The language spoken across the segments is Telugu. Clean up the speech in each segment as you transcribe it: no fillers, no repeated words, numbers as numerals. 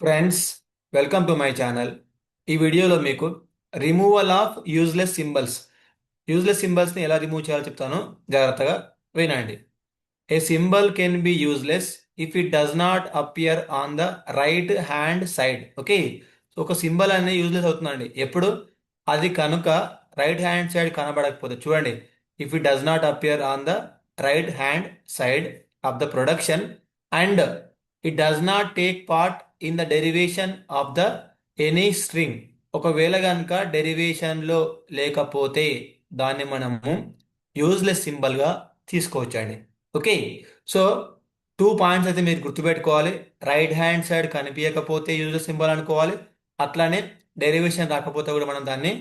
Friends, welcome to my channel. ఈ వీడియోలో మీకు రిమూవల్ ఆఫ్ యూజ్లెస్ సింబల్స్ని ఎలా రిమూవ్ చేయాలో చెప్తాను. జాగ్రత్తగా వినండి. A symbol can be useless if it does not appear on the right hand side. Okay, ఒక సింబల్ అనేది యూజ్లెస్ అవుతుందండి ఎప్పుడు అది కనుక రైట్ హ్యాండ్ సైడ్ కనబడకపోతే. చూడండి, if it does not appear on the right hand side of the production and it does not take part in the derivation of the any string. ఒకవేళ కనుక డెరివేషన్లో లేకపోతే దాన్ని మనము యూజ్లెస్ సింబల్గా తీసుకోవచ్చండి. ఓకే, సో 2 పాయింట్స్ అయితే మీరు గుర్తుపెట్టుకోవాలి. రైట్ హ్యాండ్ సైడ్ కనిపించకపోతే యూజ్లెస్ సింబల్ అనుకోవాలి, అట్లానే డెరివేషన్ రాకపోతే కూడా మనం దాన్ని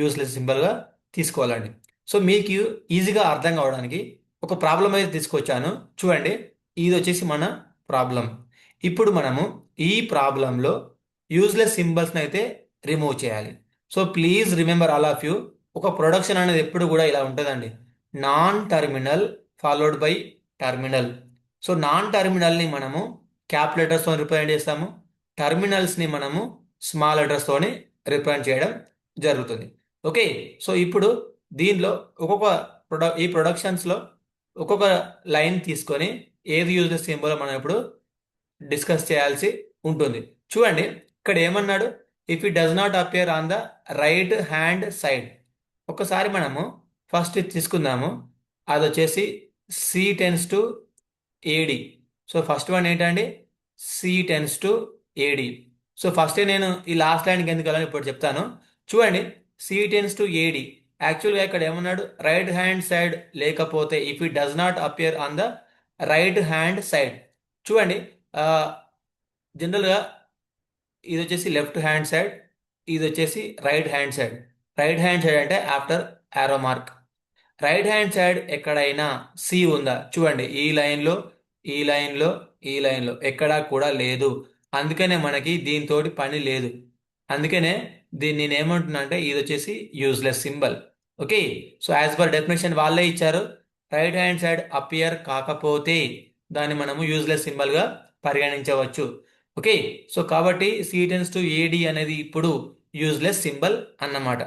యూజ్లెస్ సింబల్గా తీసుకోవాలండి. సో మీకు ఈజీగా అర్థం కావడానికి ఒక ప్రాబ్లం అయితే తీసుకొచ్చాను. చూడండి, ఇది వచ్చేసి మన ప్రాబ్లం. ఇప్పుడు మనము ఈ ప్రాబ్లంలో యూజ్లెస్ సింబల్స్ని అయితే రిమూవ్ చేయాలి. So please remember all of you, ఒక ప్రొడక్షన్ అనేది ఎప్పుడు కూడా ఇలా ఉంటుందండి. Non terminal followed by terminal. So non టర్మినల్ని మనము క్యాప్ లెటర్స్తో రిప్రజెంట్ చేస్తాము, టర్మినల్స్ని మనము స్మాల్ లెటర్స్తోని రిప్రజెంట్ చేయడం జరుగుతుంది. ఓకే, సో ఇప్పుడు దీనిలో ఈ ప్రొడక్షన్స్లో ఒక్కొక్క లైన్ తీసుకొని ఏది యూజ్లెస్ సింబల్ మనం ఇప్పుడు డిస్కస్ చేయాల్సి ఉంటుంది. చూడండి, ఇక్కడ ఏమన్నాడు, if it does not appear on the right hand side. ఒకసారి మనము ఫస్ట్ ఇది తీసుకుందాము. అది వచ్చేసి C tends to AD. So first one ఏంటండి, C tends to AD. So first నేను ఈ లాస్ట్ లైన్కి ఎందుకు వెళ్ళాలని ఇప్పుడు చెప్తాను. చూడండి, సి టెన్స్ టు ఏడి. యాక్చువల్గా ఇక్కడ ఏమన్నాడు, రైట్ హ్యాండ్ సైడ్ లేకపోతే if it does not appear on the right hand side. చూడండి, జనరల్గా ఇది వచ్చేసి లెఫ్ట్ హ్యాండ్ సైడ్, ఇది వచ్చేసి right hand side. Right hand side అంటే after arrow mark. Right hand side ఎక్కడైనా సి ఉందా? చూడండి, ఈ లైన్లో, ఈ లైన్లో, ఈ లైన్లో ఎక్కడా కూడా లేదు. అందుకనే మనకి దీంతోటి పని లేదు. అందుకనే దీన్ని నేను ఏమంటున్నా అంటే ఇది వచ్చేసి useless symbol. Okay, so as per definition వాళ్ళే ఇచ్చారు, రైట్ హ్యాండ్ సైడ్ అపియర్ కాకపోతే దాన్ని మనము యూజ్లెస్ సింబల్గా పరిగణించవచ్చు. ఓకే, సో కాబట్టి సి టెన్స్ టు ఏడి అనేది ఇప్పుడు యూజ్లెస్ సింబల్ అన్నమాట.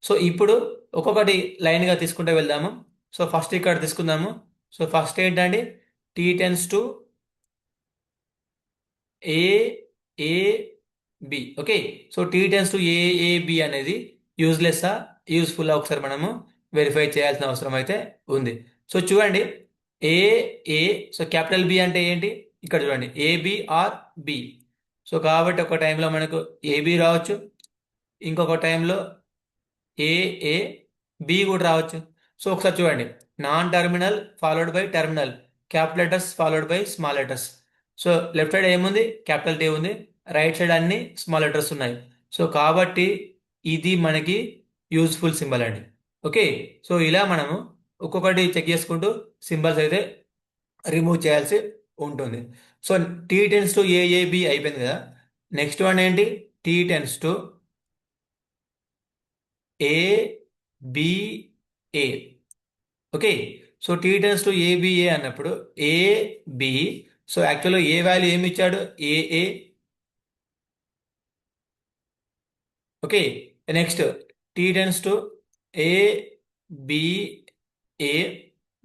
సో ఇప్పుడు ఒక్కొక్కటి లైన్గా తీసుకుంటూ వెళ్దాము. సో ఫస్ట్ ఇక్కడ తీసుకుందాము. సో ఫస్ట్ ఏంటండి, T tends to A A B. Okay, so T tends to A B అనేది యూజ్లెస్సా యూజ్ఫుల్ ఒకసారి మనము వెరిఫై చేయాల్సిన అవసరం అయితే ఉంది. సో చూడండి, ఏ ఏ సో క్యాపిటల్ బి అంటే ఏంటి, ఇక్కడ చూడండి ఏబి ఆర్ బి. సో కాబట్టి ఒక టైంలో మనకు ఏబి రావచ్చు, ఇంకొక టైంలో ఏ బి కూడా రావచ్చు. సో ఒకసారి చూడండి, non terminal followed by terminal, capital letters followed by small letters. So left side ఏముంది, క్యాపిటల్ టీ ఉంది, రైట్ సైడ్ అన్ని స్మాల్ లెటర్స్ ఉన్నాయి. సో కాబట్టి ఇది మనకి యూజ్ఫుల్ సింబల్ అండి. ఓకే, సో ఇలా మనము ఒక్కొక్కటి చెక్ చేసుకుంటూ సింబల్స్ అయితే రిమూవ్ చేయాల్సి ఉంటుంది. So T tends to AAB అయిపోయింది కదా. నెక్స్ట్ వన్ ఏంటి, tea tends to ABA. Okay, so T tends to ABA అన్నప్పుడు ఏబి. సో యాక్చువల్గా ఏ వాల్యూ ఏమి ఇచ్చాడు, ఏఏ. Okay, next tea tends to ABA,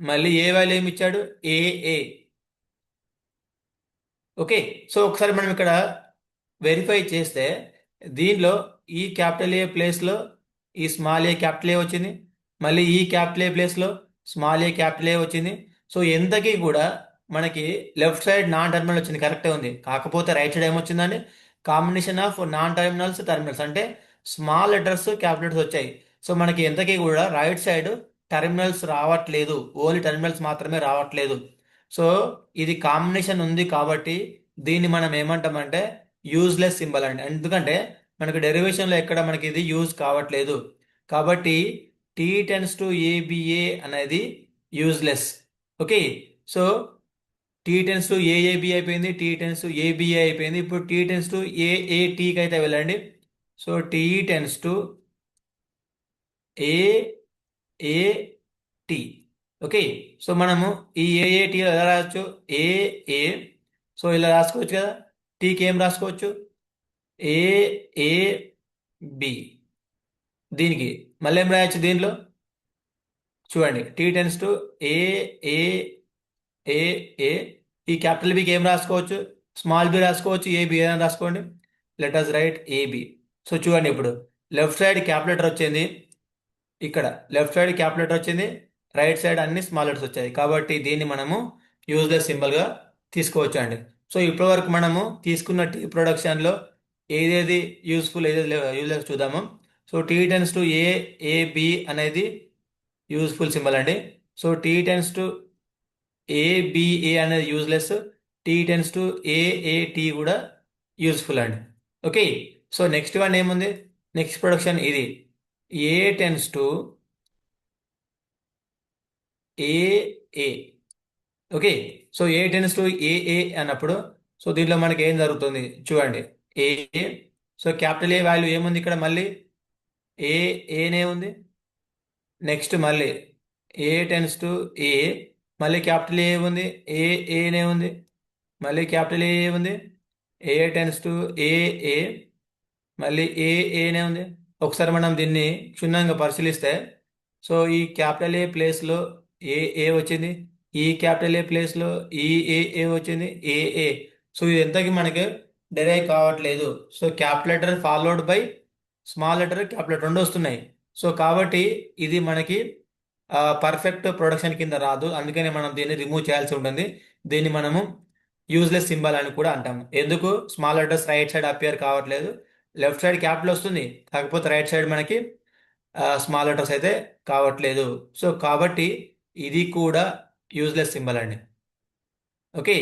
మళ్ళీ ఏ వాల్యూ ఏమి ఇచ్చాడు, ఏఏ. ఓకే, సో ఒకసారి మనం ఇక్కడ వెరిఫై చేస్తే దీనిలో ఈ క్యాపిటల్ ఏ ప్లేస్లో ఈ స్మాల్ ఏ క్యాపిటల్ ఏ వచ్చింది, మళ్ళీ ఈ క్యాపిటల్ ఏ ప్లేస్లో స్మాల్ ఏ క్యాపిటల్ ఏ వచ్చింది. సో ఎంతకీ కూడా మనకి లెఫ్ట్ సైడ్ నాన్ టర్మినల్ వచ్చింది, కరెక్టే ఉంది. కాకపోతే రైట్ సైడ్ ఏమొచ్చిందండి, combination of non terminals terminals అంటే స్మాల్ లెటర్స్ క్యాపిటల్ లెటర్స్ వచ్చాయి. సో మనకి ఎంతకీ కూడా రైట్ సైడ్ టర్మినల్స్ రావట్లేదు, ఓన్లీ టర్మినల్స్ మాత్రమే రావట్లేదు. సో ఇది కాంబినేషన్ ఉంది కాబట్టి దీన్ని మనం ఏమంటామంటే యూజ్లెస్ సింబల్ అండి. ఎందుకంటే మనకు డెరివేషన్లో ఎక్కడ మనకి ఇది యూజ్ కావట్లేదు. కాబట్టి టీ టెన్స్ టు ఏబిఏ అనేది useless. Okay, so T tends to AAB అయిపోయింది, టీ టెన్స్ టు ఏబిఏ అయిపోయింది. ఇప్పుడు టీ టెన్స్ టు ఏఏటీకి అయితే వెళ్ళండి. So T tends to ఏఏటి. Okay, so మనము ఈ ఏఏటీలో ఎలా రాయొచ్చు, ఏఏ. సో ఇలా రాసుకోవచ్చు కదా, టీకి ఏం రాసుకోవచ్చు, ఏ ఏ బి. దీనికి మళ్ళీ ఏం రాయొచ్చు దీనిలో? చూడండి, టీ టెన్స్ టు ఏ ఏ ఏ ఏ. ఈ క్యాపిటల్ బికి ఏం రాసుకోవచ్చు? స్మాల్ బి రాసుకోవచ్చు, ఏబి ఏదైనా రాసుకోండి. Let us write AB. So చూడండి, ఇప్పుడు లెఫ్ట్ సైడ్ క్యాపిటల్ వచ్చింది, ఇక్కడ లెఫ్ట్ సైడ్ క్యాపిటల్ వచ్చింది, రైట్ సైడ్ అన్ని స్మాల్ లెటర్స్ వచ్చాయి. కాబట్టి దీన్ని మనము యూజ్లెస్ సింబల్గా తీసుకోవచ్చు అండి. సో ఇప్పటి వరకు మనము తీసుకున్న టీ ప్రొడక్షన్లో ఏదేది యూస్ఫుల్, ఏదేది యూజ్లెస్ చూద్దాము. So T tends to A A B అనేది యూస్ఫుల్ సింబల్ అండి. So T tends to ABA అనేది useless, T tends to AAT కూడా యూస్ఫుల్ అండి. ఓకే, సో నెక్స్ట్ వన్ ఏముంది? నెక్స్ట్ ప్రొడక్షన్ ఇది A tends to AA. Okay, so A tends to AA అన్నప్పుడు సో దీంట్లో మనకి ఏం జరుగుతుంది చూడండి. A, so capital A value ఏముంది ఇక్కడ? మళ్ళీ ఏనే ఉంది. నెక్స్ట్ మళ్ళీ ఏ టెన్స్ టు ఏ, మళ్ళీ క్యాపిటల్ ఏ ఉంది, ఏనే ఉంది, మళ్ళీ క్యాపిటల్ ఏ ఉంది, ఏ టెన్స్ టు ఏ, మళ్ళీ ఏనే ఉంది. ఒకసారి మనం దీన్ని క్షుణ్ణంగా పరిశీలిస్తే సో ఈ క్యాపిటల్ ఏ ప్లేస్లో ఏ వచ్చింది, ఈ క్యాపిటల్ ఏ ప్లేస్లో ఏ వచ్చింది, ఏ. సో ఇది ఎంతకి మనకి డెరైవ్ కావట్లేదు. So capital letter followed by small letter capital letter రెండు వస్తున్నాయి. సో కాబట్టి ఇది మనకి పర్ఫెక్ట్ ప్రొడక్షన్ కింద రాదు, అందుకని మనం దీన్ని రిమూవ్ చేయాల్సి ఉంటుంది. దీన్ని మనము యూజ్లెస్ సింబల్ అని కూడా అంటాము. ఎందుకు? Small letters right side appear కావట్లేదు, లెఫ్ట్ సైడ్ క్యాపిటల్ వస్తుంది, కాకపోతే రైట్ సైడ్ మనకి స్మాల్ లెటర్స్ అయితే కావట్లేదు. సో కాబట్టి ఇది కూడా యూజ్లెస్ సింబల్ అండి. ఓకే,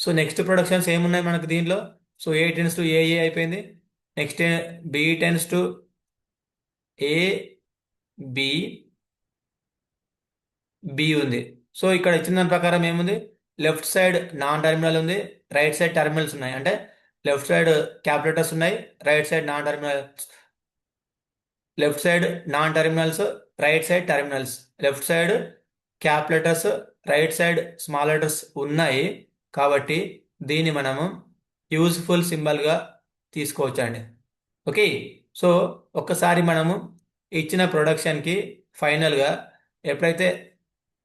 సో నెక్స్ట్ ప్రొడక్షన్స్ ఏమున్నాయి మనకు దీనిలో? So A tends to AA అయిపోయింది. Next B tends to A B, B ఉంది. సో ఇక్కడ ఇచ్చిన దాని ప్రకారం ఏముంది? లెఫ్ట్ సైడ్ నాన్ టర్మినల్ ఉంది, రైట్ సైడ్ టర్మినల్స్ ఉన్నాయి. అంటే లెఫ్ట్ సైడ్ క్యాపిటల్స్ ఉన్నాయి, right side non terminals. Left side non terminals, right side terminals. Left side cap letters, right side small letters ఉన్నాయి. కాబట్టి దీన్ని మనము యూజ్ఫుల్ సింబల్గా తీసుకోవచ్చు అండి. ఓకే, సో ఒక్కసారి మనము ఇచ్చిన ప్రొడక్షన్కి ఫైనల్గా ఎప్పుడైతే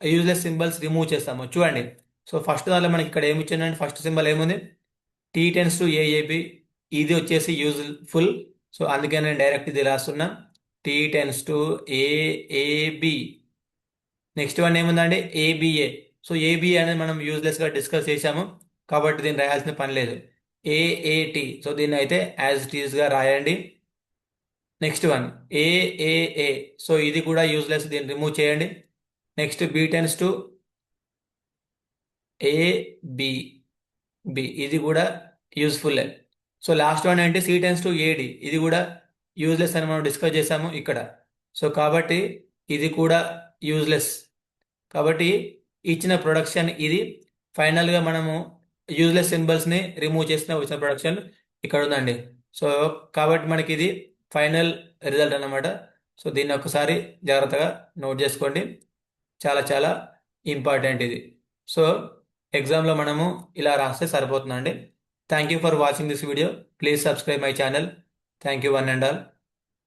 యూజ్లెస్ సింబల్స్ రిమూవ్ చేస్తామో చూడండి. సో ఫస్ట్ దానిలో మనకి ఇక్కడ ఏమి ఇచ్చిందంటే ఫస్ట్ సింబల్ ఏముంది? Tea tends to AAB. ఇది వచ్చేసి యూజ్ఫుల్, సో అందుకే నేను డైరెక్ట్ ఇది రాస్తున్నా, tea tends to AAB. Next one ఏముందండి? ఏబిఏ. సో ఏబిఏ అనేది మనం యూజ్లెస్గా డిస్కస్ చేశాము, కాబట్టి దీన్ని రాయాల్సిన పని లేదు. ఏఏటి, సో దీన్ని అయితే యాజ్ ఇట్ ఈస్గా రాయండి. నెక్స్ట్ వన్ ఏఏఏ, సో ఇది కూడా యూజ్లెస్, దీన్ని రిమూవ్ చేయండి. Next B tends to AB, ఇది కూడా యూజ్ఫుల్. సో లాస్ట్ వన్ ఏంటి? సి టెన్స్ టు ఏడి, ఇది కూడా యూజ్లెస్ అని మనం డిస్కస్ చేసాము ఇక్కడ. సో కాబట్టి ఇది కూడా యూజ్లెస్. కాబట్టి ఇచ్చిన ప్రొడక్షన్ ఇది. ఫైనల్గా మనము యూజ్లెస్ సింబల్స్ని రిమూవ్ చేసిన వచ్చిన ప్రొడక్షన్ ఇక్కడ ఉందండి. సో కాబట్టి మనకి ఇది ఫైనల్ రిజల్ట్ అన్నమాట. సో దీన్ని ఒకసారి జాగ్రత్తగా నోట్ చేసుకోండి, చాలా చాలా ఇంపార్టెంట్ ఇది. సో ఎగ్జామ్లో మనము ఇలా రాస్తే సరిపోతుందండి. Thank you for watching this video. Please subscribe my channel. Thank you one and all.